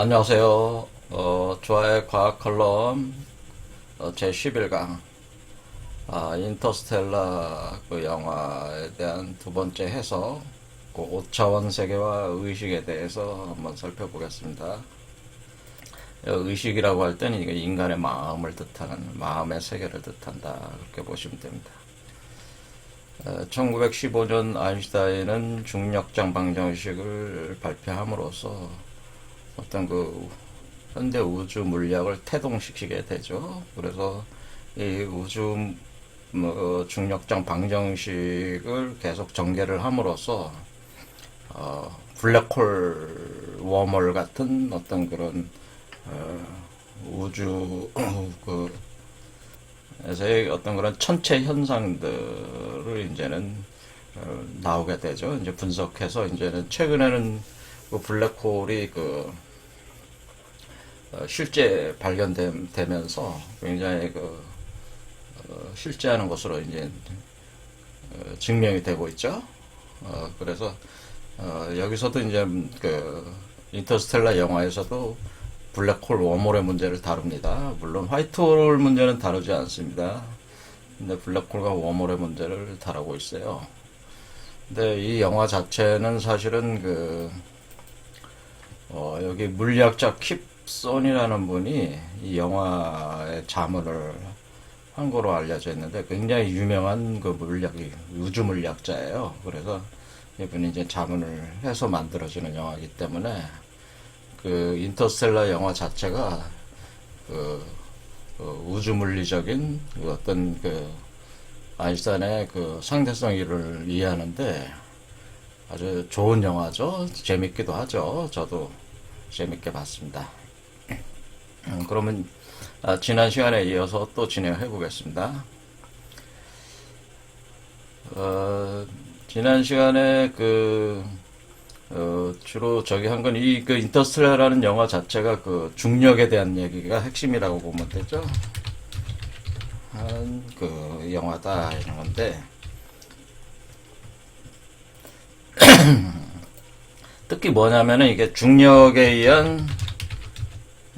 안녕하세요. 좋아의 과학 컬럼 제11강 인터스텔라 그 영화에 대한 두 번째 해석, 그 5차원 세계와 의식에 대해서 한번 살펴보겠습니다. 의식이라고 할 때는 이게 인간의 마음을 뜻하는, 마음의 세계를 뜻한다, 그렇게 보시면 됩니다. 1915년 아인슈타인은 중력장 방정식을 발표함으로써 어떤 그 현대 우주 물리학을 태동시키게 되죠. 그래서 이 우주 중력장 방정식을 계속 전개를 함으로써 블랙홀 웜홀 같은 어떤 그런 우주 에서의 어떤 그런 천체 현상들을 이제는 나오게 되죠. 이제 분석해서 이제는 최근에는 그 블랙홀이 실제 발견되면서 굉장히 실제하는 것으로 이제 증명이 되고 있죠. 그래서 여기서도 이제 인터스텔라 영화에서도 블랙홀 웜홀의 문제를 다룹니다. 물론 화이트홀 문제는 다루지 않습니다. 근데 블랙홀과 웜홀의 문제를 다루고 있어요. 근데 이 영화 자체는 사실은 여기 물리학자 킵손이라는 분이 이 영화의 자문을 한 거로 알려져 있는데 굉장히 유명한 우주 물리학자예요. 그래서 이분이 이제 자문을 해서 만들어지는 영화이기 때문에 인터스텔라 영화 자체가 우주 물리적인 어떤 아인슈타인의 상대성 이론을 이해하는데 아주 좋은 영화죠. 재밌기도 하죠. 저도 재밌게 봤습니다. 그러면 지난 시간에 이어서 또 진행해 보겠습니다. 지난 시간에 주로 저기 한 건 인터스텔라라는 영화 자체가 중력에 대한 얘기가 핵심이라고 보면 되죠. 영화다 이런 건데 특히 뭐냐면은 이게 중력에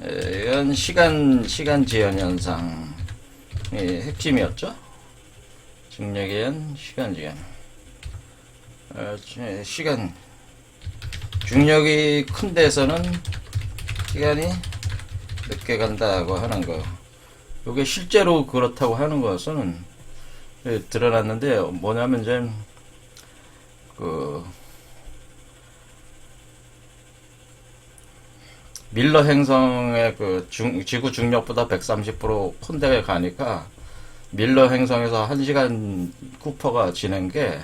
의한 시간 지연 현상이 핵심이었죠. 중력에 의한 시간 지연. 중력이 큰 데서는 시간이 늦게 간다고 하는 거. 이게 실제로 그렇다고 하는 것은 드러났는데 뭐냐면 이제 밀러 행성의 지구 중력보다 130% 콘데에 가니까 밀러 행성에서 1시간 쿠퍼가 지낸 게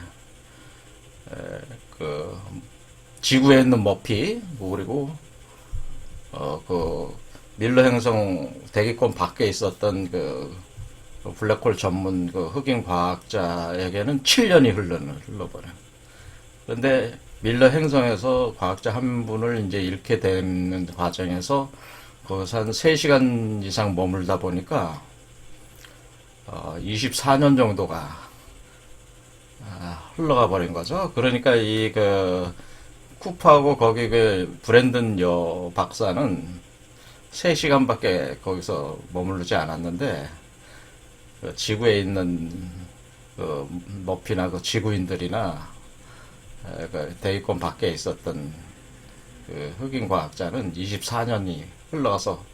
지구에 있는 머피 그리고 밀러 행성 대기권 밖에 있었던 블랙홀 전문 흑인 과학자에게는 7년이 흘러버려. 그런데 밀러 행성에서 과학자 한 분을 이제 잃게 되는 과정에서 거기서 한 3시간 이상 머물다 보니까 24년 정도가 흘러가 버린 거죠. 그러니까 쿠퍼하고 거기 브랜든 여 박사는 3시간밖에 거기서 머무르지 않았는데 지구에 있는 머피나 지구인들이나 대기권 밖에 있었던 흑인 과학자는 24년이 흘러가서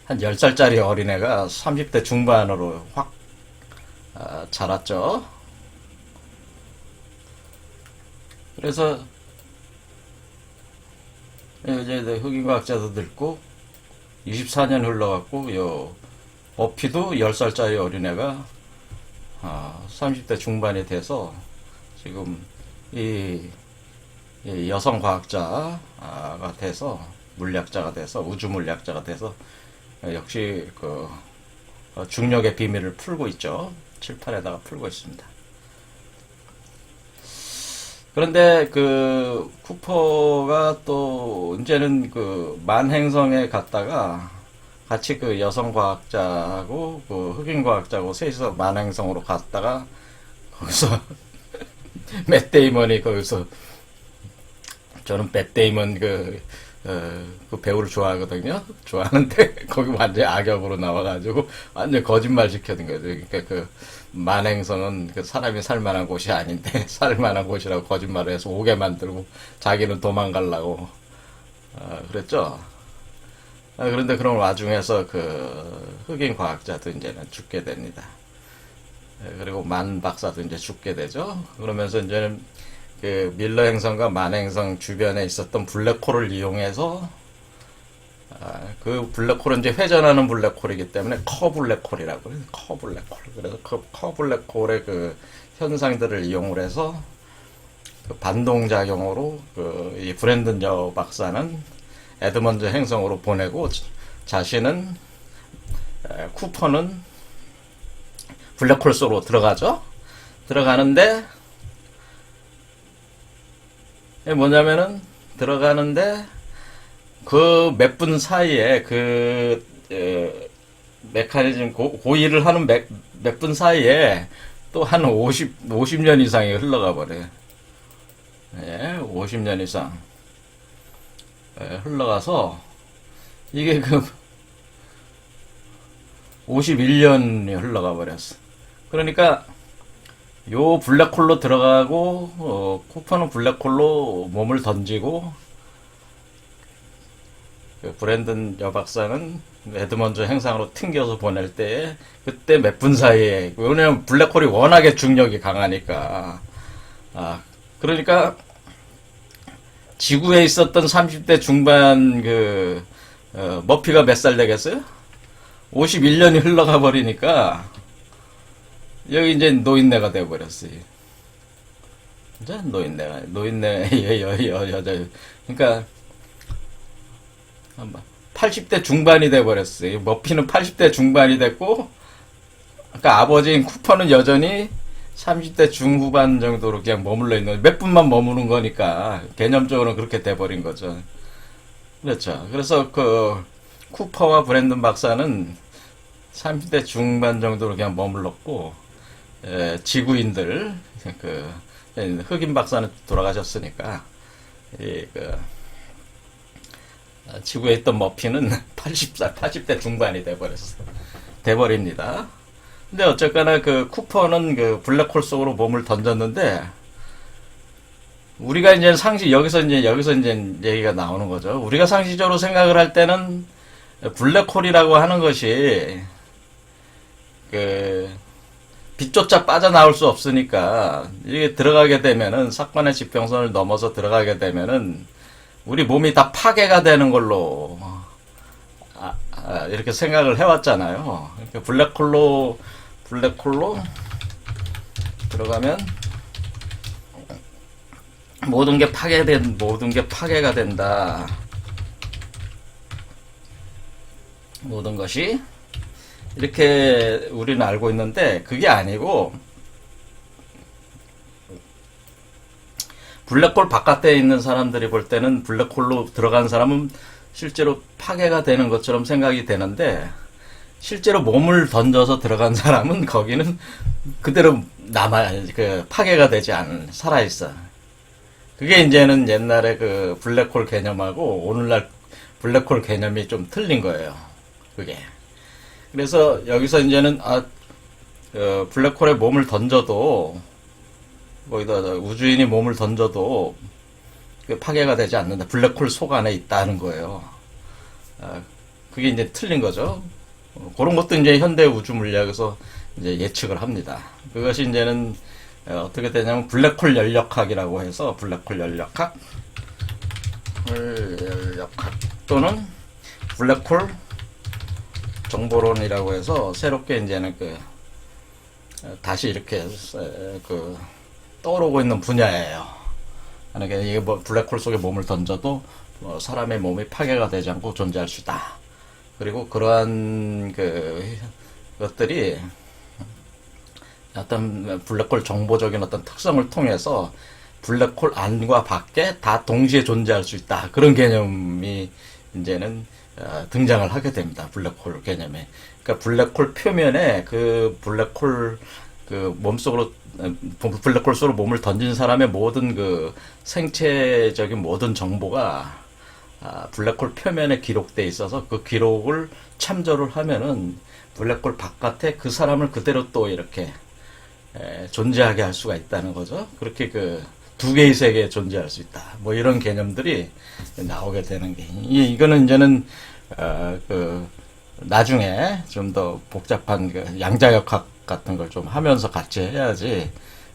한 10살짜리 어린애가 30대 중반으로 확 자랐죠. 그래서 이제 흑인 과학자도 늙고 24년 흘러갔고 머피도 10살짜리 어린애가 30대 중반이 돼서 지금 이 여성 과학자가 돼서 물리학자가 돼서 우주 물리학자가 돼서 역시 중력의 비밀을 풀고 있죠. 칠판에다가 풀고 있습니다. 그런데 쿠퍼가 또 이제는 만행성에 갔다가 같이 여성 과학자하고 흑인 과학자하고 셋이서 만행성으로 갔다가 거기서 맷 데이먼이 거기서 저는 맷 데이먼 그 배우를 좋아하거든요. 좋아하는데 거기 완전 악역으로 나와가지고 완전 거짓말 시켜준 거죠. 그러니까 그 만행성은 그 사람이 살만한 곳이 아닌데 살만한 곳이라고 거짓말을 해서 오게 만들고 자기는 도망가려고 그랬죠. 그런데 그런 와중에서 그 흑인 과학자도 이제는 죽게 됩니다. 그리고 만 박사도 이제 죽게 되죠. 그러면서 이제는 그 밀러 행성과 만 행성 주변에 있었던 블랙홀을 이용해서 그 블랙홀은 이제 회전하는 블랙홀이기 때문에 커블랙홀이라고 해요. 커블랙홀. 그래서 그 커블랙홀의 그 현상들을 이용을 해서 그 반동작용으로 이 브랜든 여 박사는 에드먼드 행성으로 보내고 자신은 쿠퍼는 블랙홀 속으로 들어가죠. 들어가는데 뭐냐면은 들어가는데 그 몇 분 사이에 그 메커니즘 고의를 하는 몇 분 사이에 또 한 50년 이상이 흘러가 버려요. 예, 50년 이상 흘러가서 이게 그 51년이 흘러가 버렸어. 그러니까 요 블랙홀로 들어가고 쿠퍼는 블랙홀로 몸을 던지고 그 브랜든 여박사는 에드먼드 행성으로 튕겨서 보낼 때 그때 몇 분 사이에 왜냐면 블랙홀이 워낙에 중력이 강하니까 그러니까 지구에 있었던 30대 중반 머피가 몇 살 되겠어요? 51년이 흘러가 버리니까 여기 이제 노인네가 돼버렸어요. 이제 노인네 여자 그러니까 80대 중반이 돼버렸어요. 머피는 80대 중반이 됐고 아까 아버지인 쿠퍼는 여전히 30대 중후반 정도로 그냥 머물러 있는 몇 분만 머무는 거니까 개념적으로는 그렇게 돼버린 거죠. 그렇죠. 그래서 그 쿠퍼와 브랜든 박사는 30대 중반 정도로 그냥 머물렀고 지구인들 그 흑인 박사는 돌아가셨으니까 지구에 있던 머피는 80대 중반이 돼버립니다. 근데 어쨌거나 그 쿠퍼는 그 블랙홀 속으로 몸을 던졌는데 우리가 이제 여기서 이제 얘기가 나오는 거죠. 우리가 상식적으로 생각을 할 때는 블랙홀이라고 하는 것이 그 빛조차 빠져나올 수 없으니까 이게 들어가게 되면은 사건의 지평선을 넘어서 들어가게 되면은 우리 몸이 다 파괴가 되는 걸로 이렇게 생각을 해왔잖아요. 그러니까 블랙홀로 들어가면 모든 게 파괴가 된다. 모든 것이 이렇게 우리는 알고 있는데 그게 아니고 블랙홀 바깥에 있는 사람들이 볼 때는 블랙홀로 들어간 사람은 실제로 파괴가 되는 것처럼 생각이 되는데 실제로 몸을 던져서 들어간 사람은 거기는 그대로 파괴가 되지 않은 살아있어. 그게 이제는 옛날에 그 블랙홀 개념하고 오늘날 블랙홀 개념이 좀 틀린 거예요. 그게. 그래서 여기서 이제는 블랙홀에 몸을 던져도 거기다 우주인이 몸을 던져도 파괴가 되지 않는다. 블랙홀 속 안에 있다는 거예요. 그게 이제 틀린 거죠. 그런 것도 이제 현대 우주 물리학에서 이제 예측을 합니다. 그것이 이제는 어떻게 되냐면 블랙홀 연력학이라고 해서 블랙홀 연력학 또는 블랙홀 정보론이라고 해서 새롭게 이제는 다시 이렇게 떠오르고 있는 분야예요. 그러니까 이게 블랙홀 속에 몸을 던져도 사람의 몸이 파괴가 되지 않고 존재할 수 있다. 그리고 그러한 것들이 어떤 블랙홀 정보적인 어떤 특성을 통해서 블랙홀 안과 밖에 다 동시에 존재할 수 있다. 그런 개념이 이제는 등장을 하게 됩니다. 블랙홀 개념에. 그러니까 블랙홀 표면에 그 블랙홀 그 몸속으로 블랙홀 속으로 몸을 던진 사람의 모든 그 생체적인 모든 정보가 블랙홀 표면에 기록돼 있어서 그 기록을 참조를 하면은 블랙홀 바깥에 그 사람을 그대로 또 이렇게 존재하게 할 수가 있다는 거죠. 그렇게 그 두 개의 세계에 존재할 수 있다. 뭐 이런 개념들이 나오게 되는 게 이거는 이제는 그 나중에 좀 더 복잡한 그 양자역학 같은 걸 좀 하면서 같이 해야지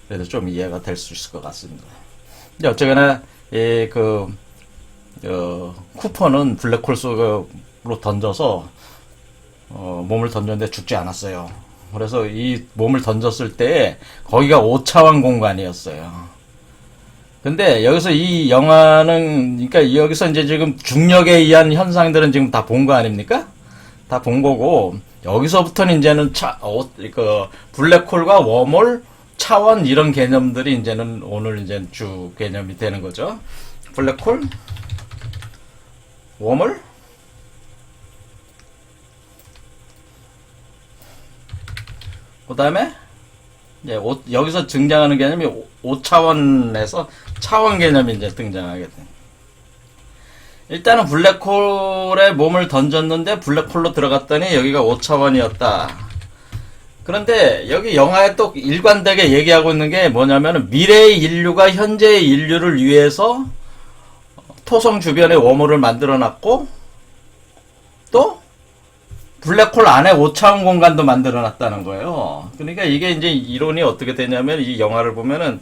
그래도 좀 이해가 될 수 있을 것 같습니다. 근데 어쨌거나 쿠퍼는 블랙홀 속으로 던져서 몸을 던졌는데 죽지 않았어요. 그래서 이 몸을 던졌을 때 거기가 5차원 공간이었어요. 근데 여기서 이 영화는 그러니까 여기서 이제 지금 중력에 의한 현상들은 지금 다 본 거 아닙니까? 다 본 거고 여기서부터는 이제는 블랙홀과 웜홀, 차원 이런 개념들이 이제는 오늘 이제 주 개념이 되는 거죠. 블랙홀, 웜홀, 그 다음에 이제 여기서 등장하는 개념이 5차원에서 차원 개념이 이제 등장하게 돼. 일단은 블랙홀에 몸을 던졌는데 블랙홀로 들어갔더니 여기가 5차원이었다. 그런데 여기 영화에 또 일관되게 얘기하고 있는 게 뭐냐면 미래의 인류가 현재의 인류를 위해서 토성 주변에 웜홀을 만들어 놨고 또 블랙홀 안에 5차원 공간도 만들어 놨다는 거예요. 그러니까 이게 이제 이론이 어떻게 되냐면 이 영화를 보면은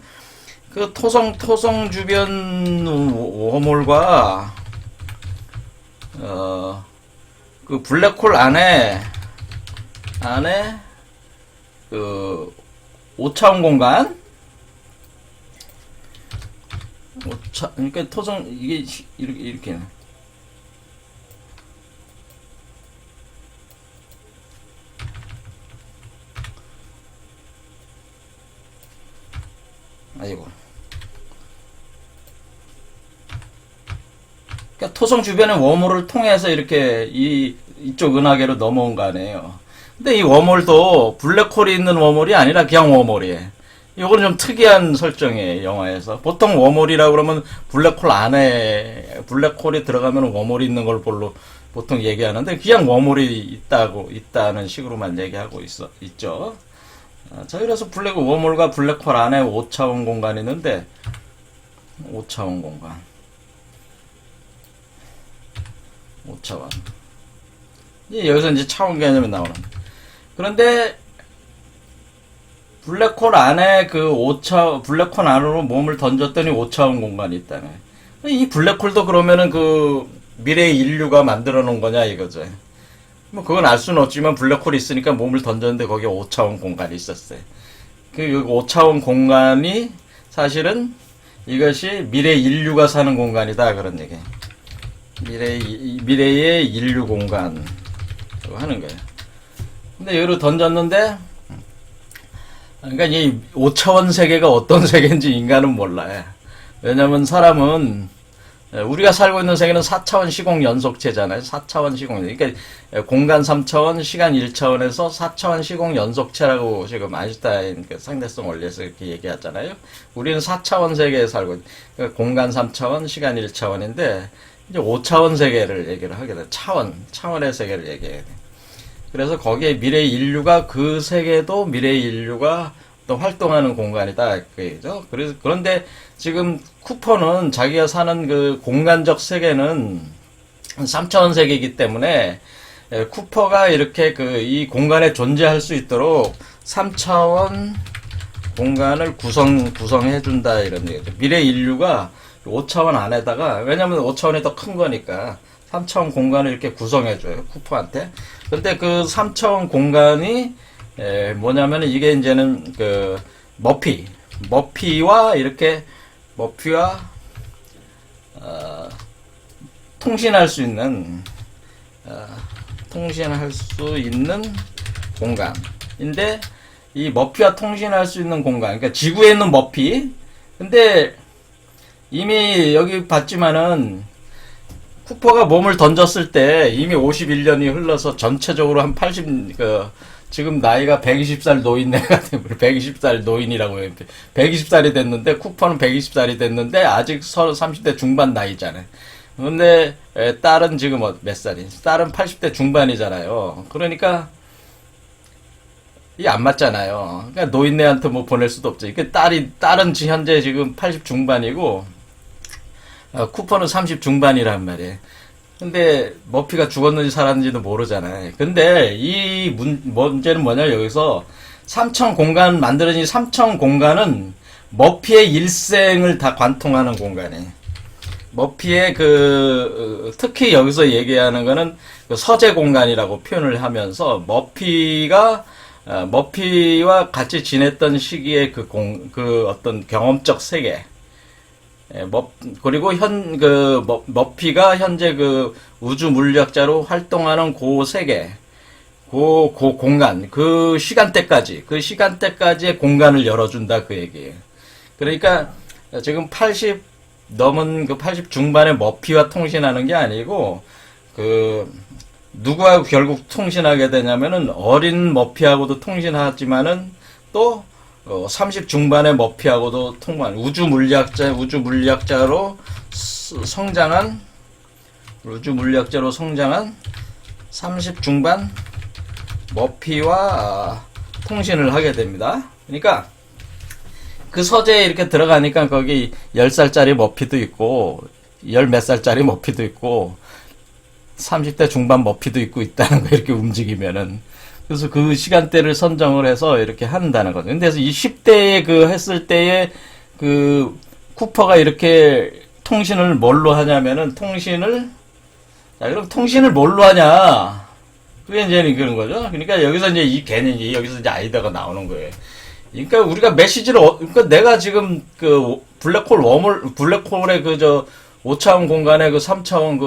그 토성 주변 웜홀과 그 블랙홀 안에 그 5차원 공간 그러니까 토성 이게 이렇게 아이고. 그러니까 토성 주변의 웜홀을 통해서 이렇게 이쪽 은하계로 넘어온 거 아니에요. 근데 이 웜홀도 블랙홀이 있는 웜홀이 아니라 그냥 웜홀이에요. 이건 좀 특이한 설정이에요, 영화에서. 보통 웜홀이라고 그러면 블랙홀 안에, 블랙홀이 들어가면 웜홀이 있는 걸 보통 얘기하는데, 그냥 웜홀이 있다는 식으로만 얘기하고 있죠. 자, 그래서 웜홀과 블랙홀 안에 5차원 공간이 있는데, 5차원 공간. 5차원. 여기서 이제 차원 개념이 나오는. 그런데, 블랙홀 안에 블랙홀 안으로 몸을 던졌더니 5차원 공간이 있다네. 이 블랙홀도 그러면은 미래의 인류가 만들어 놓은 거냐 이거죠. 뭐 그건 알 수는 없지만 블랙홀이 있으니까 몸을 던졌는데 거기에 5차원 공간이 있었어요. 그 5차원 공간이 사실은 이것이 미래 인류가 사는 공간이다 그런 얘기. 미래의 인류 공간 하는 거예요. 근데 여기로 던졌는데 그러니까 이 5차원 세계가 어떤 세계인지 인간은 몰라요. 왜냐면 사람은 우리가 살고 있는 세계는 4차원 시공 연속체잖아요. 4차원 시공. 그러니까 공간 3차원, 시간 1차원에서 4차원 시공 연속체라고 지금 아인슈타인 상대성 원리에서 이렇게 얘기하잖아요. 우리는 4차원 세계에 살고 그러니까 공간 3차원, 시간 1차원인데 이제 5차원 세계를 얘기를 하게 돼. 차원의 세계를 얘기해야 돼. 그래서 거기에 미래 인류가 그 세계도 미래 인류가 또 활동하는 공간이다. 그죠? 그런데 지금 쿠퍼는 자기가 사는 그 공간적 세계는 3차원 세계이기 때문에 쿠퍼가 이렇게 이 공간에 존재할 수 있도록 3차원 공간을 구성해준다 이런 얘기죠. 미래 인류가 5차원 안에다가 왜냐면 5차원이 더 큰 거니까 3차원 공간을 이렇게 구성해줘요. 쿠퍼한테. 근데 그 3차원 공간이 뭐냐면 이게 이제는 머피와 통신할 수 있는 공간인데 이 머피와 통신할 수 있는 공간 그러니까 지구에 있는 머피 근데 이미 여기 봤지만은 쿠퍼가 몸을 던졌을 때 이미 51년이 흘러서 전체적으로 한 지금 나이가 120살 노인네가 되면 120살 노인이라고 해요. 120살이 됐는데 쿠퍼는 120살이 됐는데 아직 30대 중반 나이잖아요. 근데 딸은 지금 몇 살이? 딸은 80대 중반이잖아요. 그러니까 이게 안 맞잖아요. 그러니까 노인네한테 뭐 보낼 수도 없죠. 그 딸은 현재 지금 80 중반이고 쿠퍼는 30 중반이란 말이에요. 근데 머피가 죽었는지 살았는지도 모르잖아요. 근데 이 문제는 뭐냐, 여기서 삼청 공간 만들어진 삼청 공간은 머피의 일생을 다 관통하는 공간이에요. 머피의 특히 여기서 얘기하는 거는 그 서재 공간이라고 표현을 하면서 머피와 같이 지냈던 시기의 그 어떤 경험적 세계, 그리고 머피가 현재 그 우주 물리학자로 활동하는 그 세계, 그 공간, 그 시간대까지의 공간을 열어준다, 그 얘기예요. 그러니까 지금 80 넘은 80 중반의 머피와 통신하는 게 아니고, 누구하고 결국 통신하게 되냐면은 어린 머피하고도 통신하지만은 또 30 중반의 머피하고도 우주 물리학자로 성장한 30 중반 머피와 통신을 하게 됩니다. 그러니까 그 서재에 이렇게 들어가니까 거기 10살짜리 머피도 있고 10몇 살짜리 머피도 있고 30대 중반 머피도 있고 있다는 거, 이렇게 움직이면은. 그래서 그 시간대를 선정을 해서 이렇게 한다는 거죠. 근데 이 10대에 했을 때에 쿠퍼가 이렇게 통신을 뭘로 하냐면은 그럼 통신을 뭘로 하냐? 그게 이제 그런 거죠. 그러니까 여기서 이제 이 개념이, 여기서 이제 아이디어가 나오는 거예요. 그러니까 우리가 메시지를, 그러니까 내가 지금 블랙홀의 5차원 공간에 3차원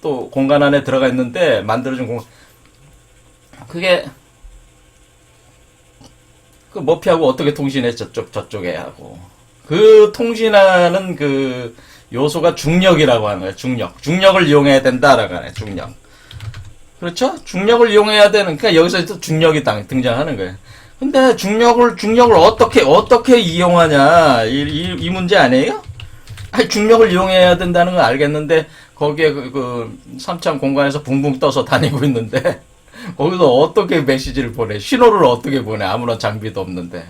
또 공간 안에 들어가 있는데 만들어진 공간, 그게 머피하고 어떻게 통신해, 저쪽에 하고. 그 통신하는 요소가 중력이라고 하는 거예요. 중력을 이용해야 된다라고 하네, 중력. 그렇죠? 중력을 이용해야 되는, 그러니까 여기서 또 중력이 등장하는 거예요. 근데 중력을 어떻게 이용하냐, 이 문제 아니에요? 아니, 중력을 이용해야 된다는 건 알겠는데, 거기에 3차원 공간에서 붕붕 떠서 다니고 있는데, 거기서 어떻게 메시지를 보내? 신호를 어떻게 보내? 아무런 장비도 없는데.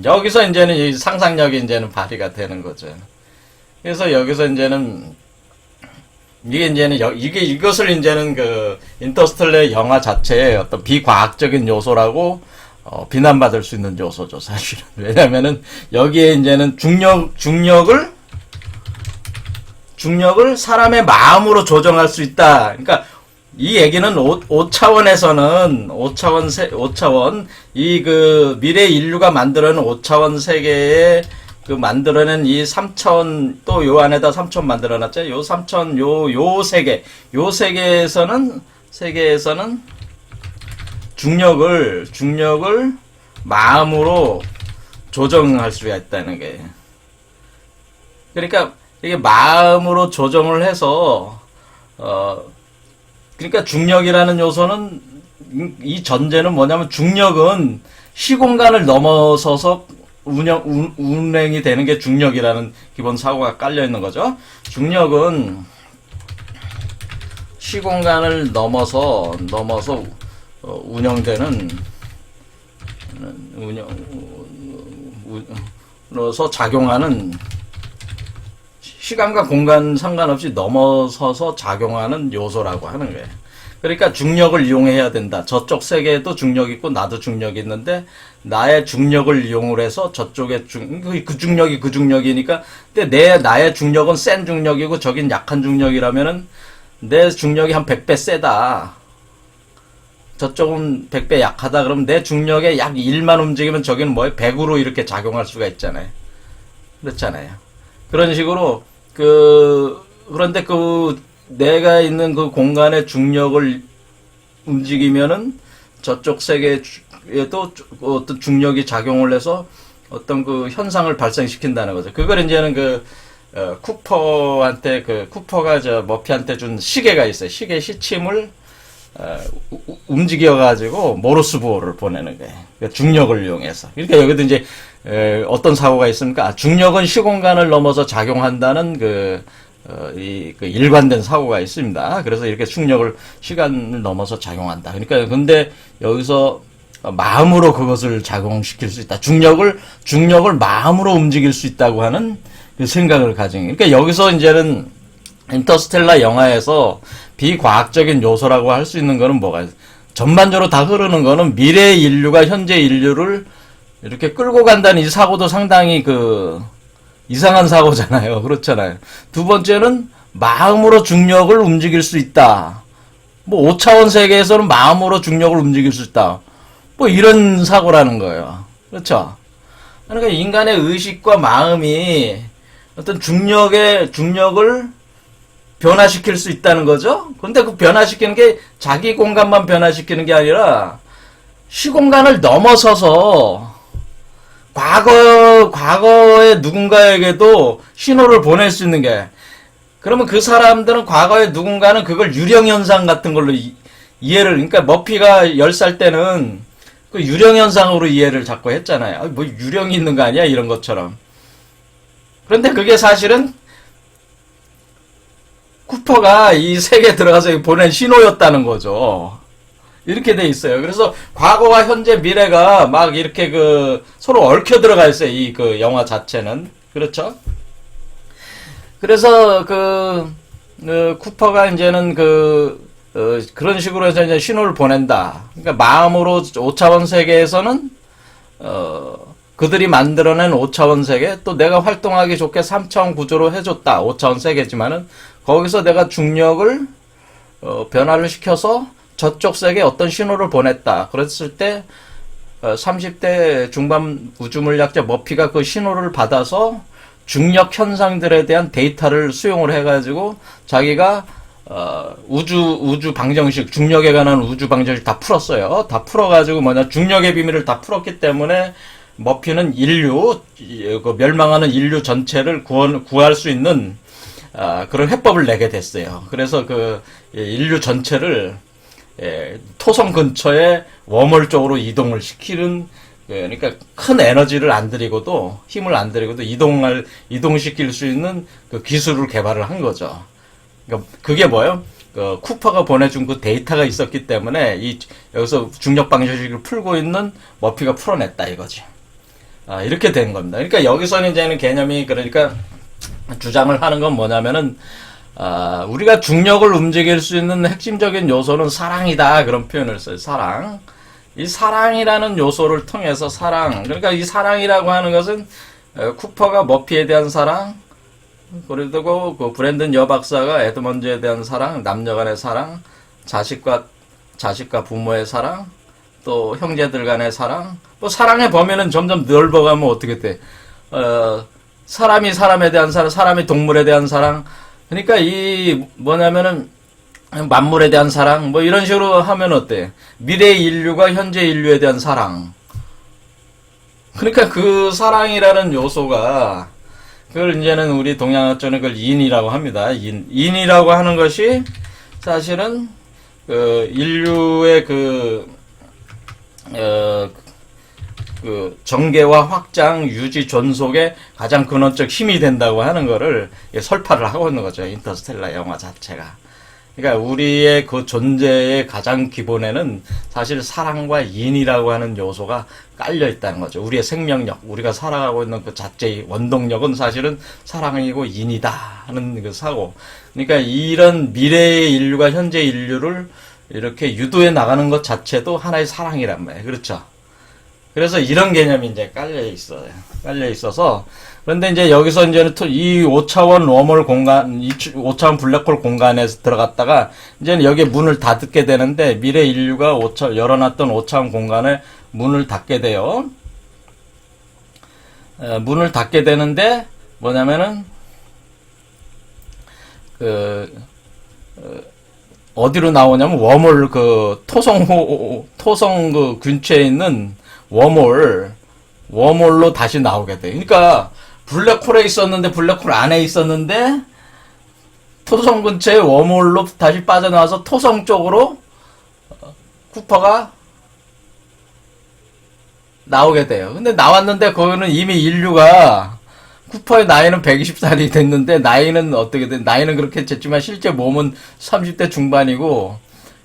여기서 이제는 이 상상력이 이제는 발휘가 되는 거죠. 그래서 여기서 이제는, 이것을 이제는 인터스텔라 영화 자체의 어떤 비과학적인 요소라고, 비난받을 수 있는 요소죠, 사실은. 왜냐면은, 여기에 이제는 중력을 사람의 마음으로 조정할 수 있다. 그러니까 이 얘기는 5차원 미래 인류가 만들어낸 5차원 세계에 만들어낸 이 3차원, 또 요 안에다 3차원 만들어놨죠. 요 3차원 요 세계에서는 중력을 마음으로 조정할 수가 있다는 게. 그러니까 이게 마음으로 조정을 해서 그러니까 중력이라는 요소는, 이 전제는 뭐냐면, 중력은 시공간을 넘어서서 운행이 되는 게 중력이라는 기본 사고가 깔려 있는 거죠. 중력은 시공간을 넘어서 작용하는, 시간과 공간 상관없이 넘어서서 작용하는 요소라고 하는 거예요. 그러니까 중력을 이용해야 된다. 저쪽 세계에도 중력이 있고 나도 중력이 있는데, 나의 중력을 이용을 해서 저쪽의 그 중력이니까, 근데 나의 중력은 센 중력이고 저긴 약한 중력이라면은 내 중력이 한 100배 세다, 저쪽은 100배 약하다, 그러면 내 중력의 약 1만 움직이면 저기는 100으로 이렇게 작용할 수가 있잖아요. 그렇잖아요. 그런 식으로 그런데 내가 있는 그 공간의 중력을 움직이면은 저쪽 세계에도 어떤 중력이 작용을 해서 어떤 현상을 발생시킨다는 거죠. 그걸 이제는 쿠퍼가 머피한테 준 시계가 있어요. 시계 시침을 움직여가지고 모르스 부호를 보내는 거예요. 그러니까 중력을 이용해서. 그러니까 여기도 이제 어떤 사고가 있습니까? 중력은 시공간을 넘어서 작용한다는 그 일관된 사고가 있습니다. 그래서 이렇게 중력을 시간을 넘어서 작용한다. 그러니까 근데 여기서 마음으로 그것을 작용시킬 수 있다. 중력을 마음으로 움직일 수 있다고 하는 그 생각을 가진. 그러니까 여기서 이제는 인터스텔라 영화에서 비과학적인 요소라고 할 수 있는 거는 뭐가 있어요? 전반적으로 다 흐르는 거는 미래 인류가 현재 인류를 이렇게 끌고 간다는 이 사고도 상당히 이상한 사고잖아요. 그렇잖아요. 두 번째는 마음으로 중력을 움직일 수 있다. 뭐 5차원 세계에서는 마음으로 중력을 움직일 수 있다. 뭐 이런 사고라는 거예요. 그렇죠? 그러니까 인간의 의식과 마음이 어떤 중력을 변화시킬 수 있다는 거죠. 근데 그 변화시키는 게 자기 공간만 변화시키는 게 아니라 시공간을 넘어서서 과거의 누군가에게도 신호를 보낼 수 있는 게, 그러면 그 사람들은 과거의 누군가는 그걸 유령현상 같은 걸로 이해를, 그러니까 머피가 10살 때는 그 유령현상으로 이해를 자꾸 했잖아요. 뭐 유령이 있는 거 아니야? 이런 것처럼. 그런데 그게 사실은 쿠퍼가 이 세계에 들어가서 보낸 신호였다는 거죠. 이렇게 돼 있어요. 그래서 과거와 현재 미래가 막 이렇게 서로 얽혀 들어가 있어요. 이 영화 자체는. 그렇죠? 그래서 쿠퍼가 이제는 그런 식으로 해서 이제 신호를 보낸다. 그러니까 마음으로 5차원 세계에서는 그들이 만들어낸 5차원 세계, 또 내가 활동하기 좋게 3차원 구조로 해줬다. 5차원 세계지만은 거기서 내가 중력을 변화를 시켜서 저쪽 세계에 어떤 신호를 보냈다. 그랬을 때 30대 중반 우주물리학자 머피가 그 신호를 받아서 중력 현상들에 대한 데이터를 수용을 해가지고 자기가 우주 방정식, 중력에 관한 우주 방정식 다 풀었어요. 다 풀어가지고 중력의 비밀을 다 풀었기 때문에 머피는 멸망하는 인류 전체를 구할 수 있는 그런 해법을 내게 됐어요. 그래서 인류 전체를 토성 근처에 웜홀 쪽으로 이동을 시키는, 그러니까 큰 에너지를 안 들이고도, 힘을 안 들이고도 이동시킬 수 있는 그 기술을 개발을 한 거죠. 그러니까 그게 뭐예요? 쿠퍼가 보내준 그 데이터가 있었기 때문에 여기서 중력 방정식을 풀고 있는 머피가 풀어냈다 이거지. 이렇게 된 겁니다. 그러니까 여기서는 이제는 개념이, 그러니까 주장을 하는 건 뭐냐면은, 우리가 중력을 움직일 수 있는 핵심적인 요소는 사랑이다. 그런 표현을 써요. 사랑. 이 사랑이라는 요소를 통해서 그러니까 이 사랑이라고 하는 것은, 쿠퍼가 머피에 대한 사랑, 그리고 그 브랜든 여박사가 에드먼즈에 대한 사랑, 남녀 간의 사랑, 자식과 부모의 사랑, 또 형제들 간의 사랑, 뭐 사랑의 범위는 점점 넓어가면 어떻게 돼? 사람이 사람에 대한 사랑, 사람이 동물에 대한 사랑, 그러니까 뭐냐면은 만물에 대한 사랑, 뭐 이런 식으로 하면 어때? 미래 인류가 현재 인류에 대한 사랑. 그러니까 그 사랑이라는 요소가, 그걸 이제는 우리 동양학자는 그걸 인이라고 합니다. 인이라고 하는 것이 사실은 인류의 정계와 확장, 유지, 존속의 가장 근원적 힘이 된다고 하는 거를 설파를 하고 있는 거죠. 인터스텔라 영화 자체가. 그러니까 우리의 그 존재의 가장 기본에는 사실 사랑과 인이라고 하는 요소가 깔려 있다는 거죠. 우리의 생명력, 우리가 살아가고 있는 그 자체의 원동력은 사실은 사랑이고 인이다 하는 그 사고. 그러니까 이런 미래의 인류가 현재 인류를 이렇게 유도해 나가는 것 자체도 하나의 사랑이란 말이에요. 그렇죠? 그래서 이런 개념이 이제 깔려 있어서, 그런데 이제 여기서 이제는 이 5차원 웜홀 공간, 5차원 블랙홀 공간에 들어갔다가, 이제는 여기에 문을 닫게 되는데, 미래 인류가 열어놨던 5차원 공간에 문을 닫게 돼요. 문을 닫게 되는데, 뭐냐면은, 어디로 나오냐면, 웜홀 토성 근처에 있는 웜홀로 다시 나오게 돼. 그러니까 블랙홀에 있었는데, 블랙홀 안에 있었는데 토성 근처에 웜홀로 다시 빠져나와서 토성 쪽으로 쿠퍼가 나오게 돼요. 근데 나왔는데 거기는 이미 인류가 쿠퍼의 나이는 120살이 됐는데 나이는 어떻게 돼? 나이는 그렇게 됐지만 실제 몸은 30대 중반이고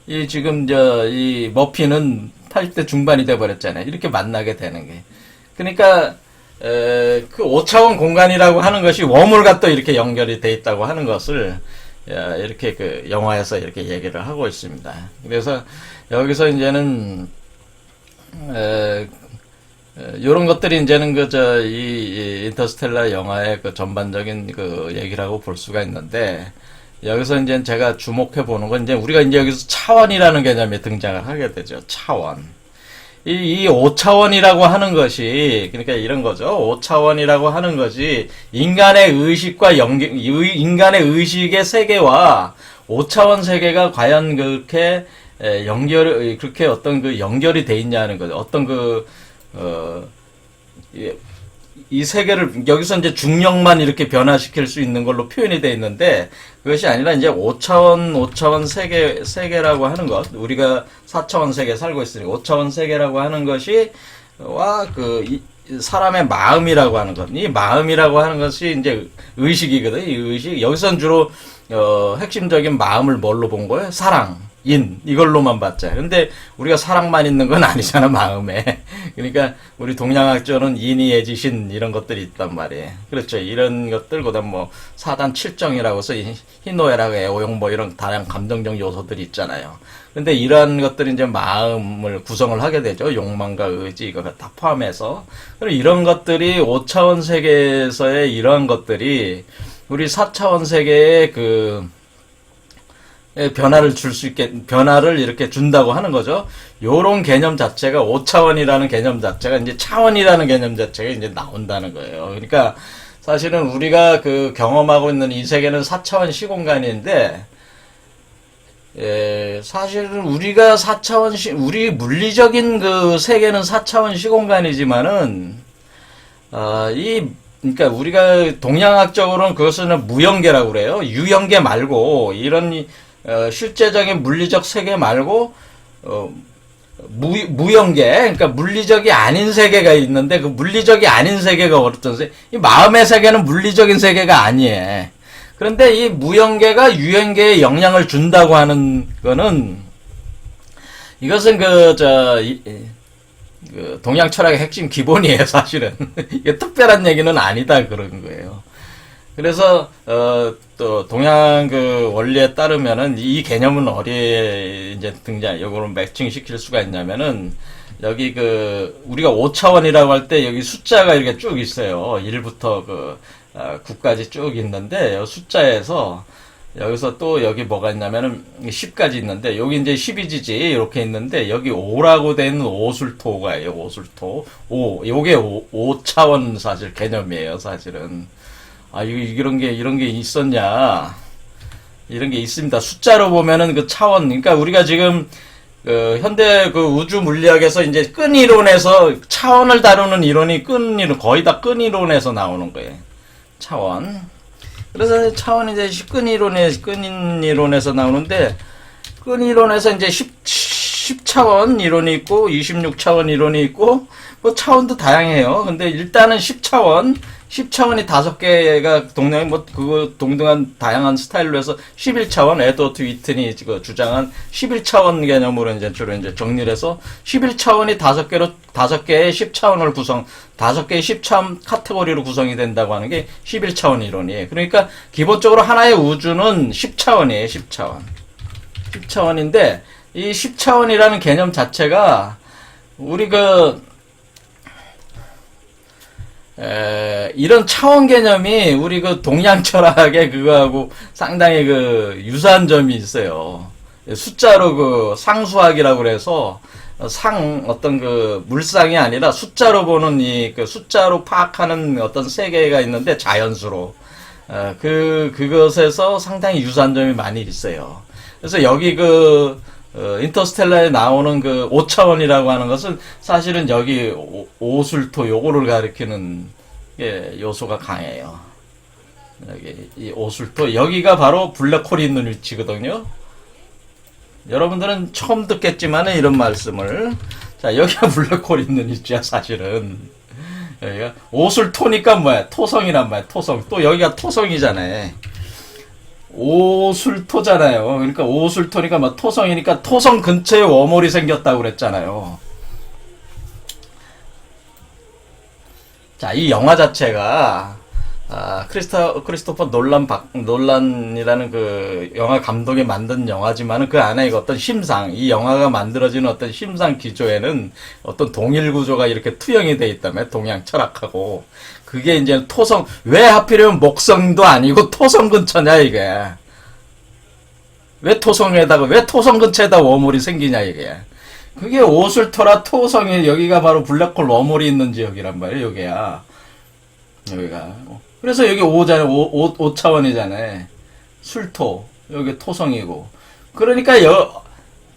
이 지금 이 머피는 80대 중반이 돼 버렸잖아요. 이렇게 만나게 되는 게. 그러니까 그 5차원 공간이라고 하는 것이 웜홀과 또 이렇게 연결이 돼 있다고 하는 것을 이렇게 그 영화에서 이렇게 얘기를 하고 있습니다. 그래서 여기서 이제는 요런 것들이 이제는 이 인터스텔라 영화의 그 전반적인 그 얘기라고 볼 수가 있는데, 여기서 이제 제가 주목해 보는 건 이제 우리가 이제 여기서 차원이라는 개념이 등장을 하게 되죠. 차원. 이 5차원이라고 하는 것이, 그러니까 이런 거죠. 5차원이라고 하는 것이 인간의 의식과 인간의 의식의 세계와 5차원 세계가 과연 그렇게 그렇게 어떤 그 연결이 돼 있냐는 거죠. 어떤 이 세계를 여기서 이제 중력만 이렇게 변화시킬 수 있는 걸로 표현이 되어 있는데, 그것이 아니라 이제 5차원 세계라고 하는 것, 우리가 4차원 세계에 살고 있으니 5차원 세계라고 하는 것이 사람의 마음이라고 하는 것, 이 마음이라고 하는 것이 이제 의식이거든. 이 의식, 여기선 주로 핵심적인 마음을 뭘로 본 거예요? 사랑, 이걸로만 봤자. 근데 우리가 사랑만 있는 건 아니잖아, 마음에. 그러니까 우리 동양학적으로는 인이, 예지, 신 이런 것들이 있단 말이에요. 그렇죠. 이런 것들, 그다음 뭐 사단 7정이라고 해서 희노애락, 애호용 뭐 이런 다양한 감정적 요소들이 있잖아요. 근데 이러한 것들이 이제 마음을 구성을 하게 되죠. 욕망과 의지, 이거 다 포함해서. 그리고 이런 것들이 5차원 세계에서의 이러한 것들이 우리 4차원 세계의 변화를 이렇게 준다고 하는 거죠. 요런 개념 자체가 5차원이라는 개념 자체가 이제 차원이라는 개념 자체가 이제 나온다는 거예요. 그러니까 사실은 우리가 경험하고 있는 이 세계는 4차원 시공간인데, 사실은 우리가 우리 물리적인 그 세계는 4차원 시공간이지만은, 그러니까 우리가 동양학적으로는 그것은 무형계라고 그래요. 유형계 말고, 이런 실제적인 물리적 세계 말고 무형계, 그러니까 물리적이 아닌 세계가 있는데, 그 물리적이 아닌 세계가 어떤 세계? 이 마음의 세계는 물리적인 세계가 아니에요. 그런데 이 무형계가 유형계에 영향을 준다고 하는 거는, 이것은 동양 철학의 핵심 기본이에요, 사실은. 이게 특별한 얘기는 아니다, 그런 거예요. 그래서 또 동양 원리에 따르면은 이 개념은 어디에 이제 요거를 매칭시킬 수가 있냐면은, 여기 우리가 5차원이라고 할 때 여기 숫자가 이렇게 쭉 있어요. 1부터 9까지 쭉 있는데, 숫자에서 여기서 또 여기 뭐가 있냐면은 10까지 있는데, 여기 이제 12지지 이렇게 있는데, 여기 5라고 되는 오술토가예요. 오술토. 요게 5차원 사실 개념이에요, 사실은. 이런 게 있었냐. 이런 게 있습니다. 숫자로 보면은 차원, 그러니까 우리가 지금, 현대 우주 물리학에서 이제 끈이론에서 차원을 다루는 이론이 거의 다 끈이론에서 나오는 거예요. 차원. 그래서 차원이 이제 끈이론에서 나오는데, 끈이론에서 이제 10차원 이론이 있고, 26차원 이론이 있고, 뭐 차원도 다양해요. 근데 일단은 10차원이 5개가 동등한 다양한 스타일로 해서 11차원, 에드워드 위튼이 주장한 11차원 개념으로 이제 주로 이제 정리를 해서 11차원이 5개의 10차원을 5개의 10차원 카테고리로 구성이 된다고 하는 게 11차원 이론이에요. 그러니까 기본적으로 하나의 우주는 10차원이에요, 10차원. 10차원인데, 이 10차원이라는 개념 자체가 우리 이런 차원 개념이 우리 동양 철학의 그거하고 상당히 유사한 점이 있어요. 숫자로 상수학이라고 그래서 어떤 물상이 아니라 숫자로 보는 숫자로 파악하는 어떤 세계가 있는데, 자연수로. 그것에서 상당히 유사한 점이 많이 있어요. 그래서 여기 인터스텔라에 나오는 5차원이라고 하는 것은 사실은 여기 오술토 요거를 가리키는 요소가 강해요. 여기 이 오술토, 여기가 바로 블랙홀이 있는 위치거든요. 여러분들은 처음 듣겠지만 이런 말씀을. 자, 여기가 블랙홀 있는 위치야, 사실은. 여기가 오술토니까 뭐야? 토성이란 말이야, 토성. 또 여기가 토성이잖아요. 오술토잖아요. 그러니까 오술토니까 뭐 토성이니까 토성 근처에 워몰이 생겼다고 그랬잖아요. 자, 이 영화 자체가 크리스토퍼 놀란이라는 그 영화 감독이 만든 영화지만은 그 안에 어떤 심상, 이 영화가 만들어지는 어떤 심상 기조에는 어떤 동일 구조가 이렇게 투영이 돼 있다며, 동양 철학하고. 그게 이제 토성, 왜 하필이면 목성도 아니고 토성 근처냐, 이게. 왜 토성 근처에다 워몰이 생기냐, 이게. 그게 오술토라 토성이, 여기가 바로 블랙홀 워몰이 있는 지역이란 말이에요, 여기야. 여기가. 그래서 여기 오잖아요. 5차원이잖아요. 술토. 여기 토성이고. 그러니까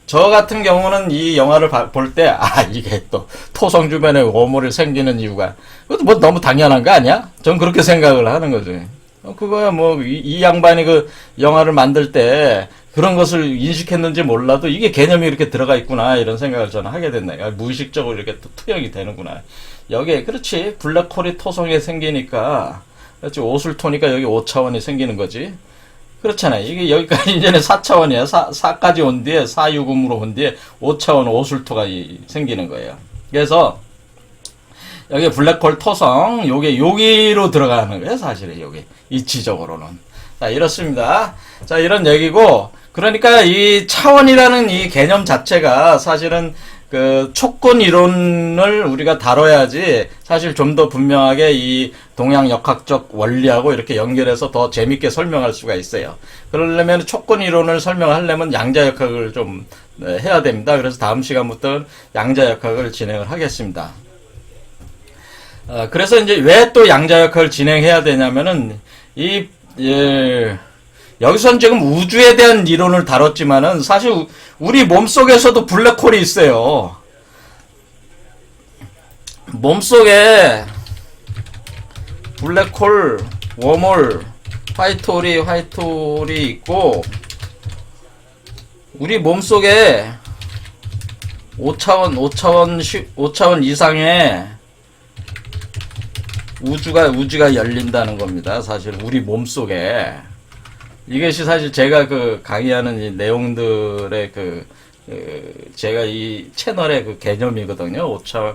저 같은 경우는 이 영화를 볼 때, 이게 또 토성 주변에 워몰이 생기는 이유가, 그것도 뭐 너무 당연한 거 아니야? 전 그렇게 생각을 하는 거지. 그거야 뭐, 이 양반이 그 영화를 만들 때 그런 것을 인식했는지 몰라도 이게 개념이 이렇게 들어가 있구나, 이런 생각을 저는 하게 됐네. 무의식적으로 이렇게 또 투영이 되는구나. 여기에, 그렇지. 블랙홀이 토성에 생기니까, 그렇지. 오술토니까 여기 5차원이 생기는 거지. 그렇잖아요. 이게 여기까지 이제는 4차원이야. 4까지 온 뒤에, 4유금으로 온 뒤에 5차원 오술토가 생기는 거예요. 그래서, 여기 블랙홀 토성, 여기로 들어가는 거예요. 사실은 여기. 이치적으로는. 자, 이렇습니다. 자, 이런 얘기고, 그러니까 이 차원이라는 이 개념 자체가 사실은 그 촉근 이론을 우리가 다뤄야지 사실 좀 더 분명하게 이 동양 역학적 원리하고 이렇게 연결해서 더 재밌게 설명할 수가 있어요. 그러려면 촉근 이론을 설명하려면 양자역학을 좀 해야 됩니다. 그래서 다음 시간부터 양자역학을 진행을 하겠습니다. 그래서 이제 왜 또 양자역학을 진행해야 되냐면은 여기서는 지금 우주에 대한 이론을 다뤘지만은 사실 우리 몸속에서도 블랙홀이 있어요. 몸속에 블랙홀, 웜홀, 화이트홀이 있고, 우리 몸속에 5차원 이상의 우주가 열린다는 겁니다. 사실 우리 몸속에. 이것이 사실 제가 그 강의하는 이 내용들의 제가 이 채널의 그 개념이거든요. 5차원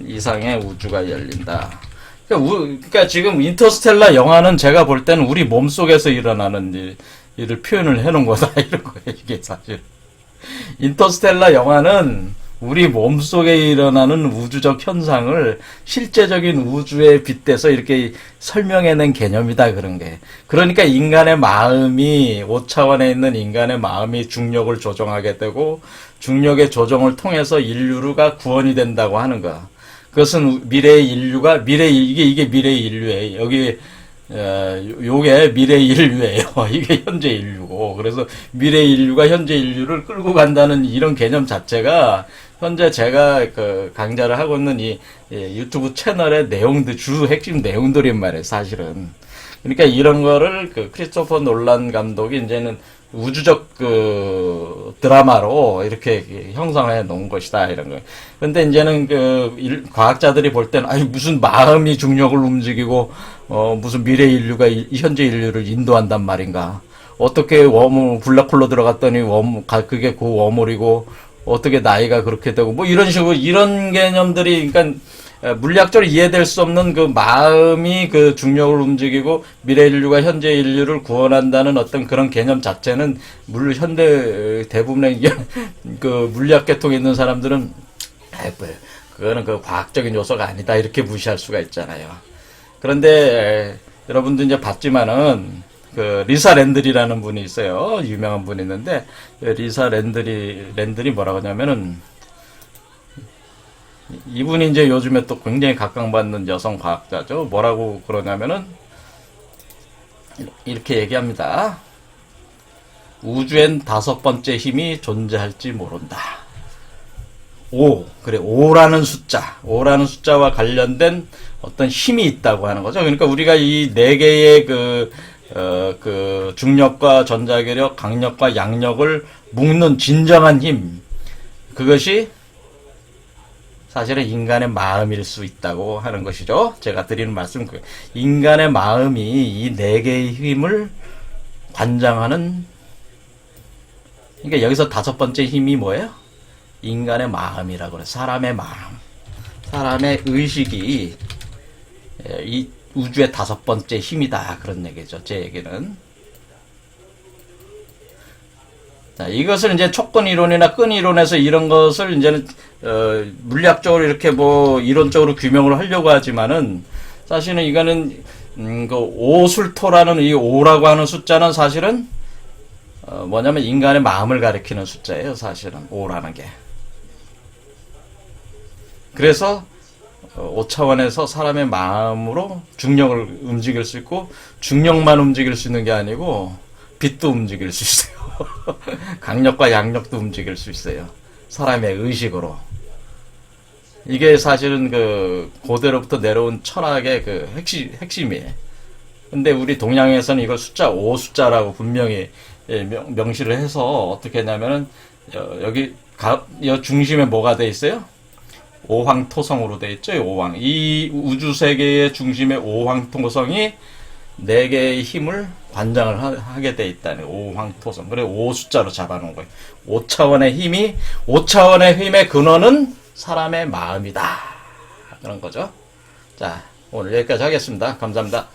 이상의 우주가 열린다. 그러니까 지금 인터스텔라 영화는 제가 볼 때는 우리 몸속에서 일어나는 일을 표현을 해놓은 거다. 이런 거예요. 이게 사실. 인터스텔라 영화는 우리 몸속에 일어나는 우주적 현상을 실제적인 우주에 빗대서 이렇게 설명해낸 개념이다, 그런 게. 그러니까 인간의 마음이, 5차원에 있는 인간의 마음이 중력을 조정하게 되고, 중력의 조정을 통해서 인류가 구원이 된다고 하는 거야. 그것은 미래의 인류가, 이게 미래의 인류예요. 요게 미래의 인류예요. 이게 현재 인류고. 그래서 미래의 인류가 현재 인류를 끌고 간다는 이런 개념 자체가 현재 제가 강좌를 하고 있는 이 유튜브 채널의 주 핵심 내용들인 말이에요, 사실은. 그러니까 이런 거를 크리스토퍼 놀란 감독이 이제는 우주적 드라마로 이렇게 형성해 놓은 것이다, 이런 거. 근데 이제는 과학자들이 볼 때는, 무슨 마음이 중력을 움직이고, 무슨 미래 인류가 현재 인류를 인도한단 말인가. 어떻게 블랙홀로 들어갔더니 그게 그 워몰이고, 어떻게 나이가 그렇게 되고, 뭐 이런 식으로, 이런 개념들이, 그러니까, 물리학적으로 이해될 수 없는 그 마음이 그 중력을 움직이고 미래 인류가 현재 인류를 구원한다는 어떤 그런 개념 자체는 현대 대부분의 그 물리학 계통에 있는 사람들은 그거는 그 과학적인 요소가 아니다, 이렇게 무시할 수가 있잖아요. 그런데 여러분도 이제 봤지만은 그 리사 랜들이라는 분이 있어요. 유명한 분이 있는데 리사 랜들이 뭐라고 하냐면은 이분이 이제 요즘에 또 굉장히 각광받는 여성 과학자죠. 뭐라고 그러냐면은 이렇게 얘기합니다. 우주엔 5번째 힘이 존재할지 모른다. 5. 그래, 5라는 숫자와 관련된 어떤 힘이 있다고 하는 거죠. 그러니까 우리가 이 4개의 그 중력과 전자기력, 강력과 양력을 묶는 진정한 힘, 그것이 사실은 인간의 마음일 수 있다고 하는 것이죠. 제가 드리는 말씀은 인간의 마음이 이 네 개의 힘을 관장하는, 그러니까 여기서 다섯 번째 힘이 뭐예요? 인간의 마음이라고 그래요. 사람의 마음, 사람의 의식이 이 우주의 다섯 번째 힘이다, 그런 얘기죠. 제 얘기는. 자, 이것을 이제 촉근 이론이나 끈 이론에서 이런 것을 이제는 물리학적으로 이렇게 뭐 이론적으로 규명을 하려고 하지만은, 사실은 이거는 그 오술토라는 이 오라고 하는 숫자는 사실은 뭐냐면 인간의 마음을 가리키는 숫자예요. 사실은 오라는 게. 그래서 5차원에서 사람의 마음으로 중력을 움직일 수 있고, 중력만 움직일 수 있는 게 아니고 빛도 움직일 수 있어요. 강력과 양력도 움직일 수 있어요. 사람의 의식으로. 이게 사실은 그 고대로부터 내려온 철학의 그 핵심이에요. 근데 우리 동양에서는 이걸 숫자 5 숫자라고 분명히 명시를 해서 어떻게 했냐면은 여기 중심에 뭐가 돼 있어요? 오황토성으로 돼 있죠. 오황. 이 우주 세계의 중심에 오황토성이 네 개의 힘을 관장을 하게 돼 있다는 오황토성. 그래 5 숫자로 잡아놓은 거예요. 5차원의 힘의 근원은 사람의 마음이다, 그런 거죠. 자, 오늘 여기까지 하겠습니다. 감사합니다.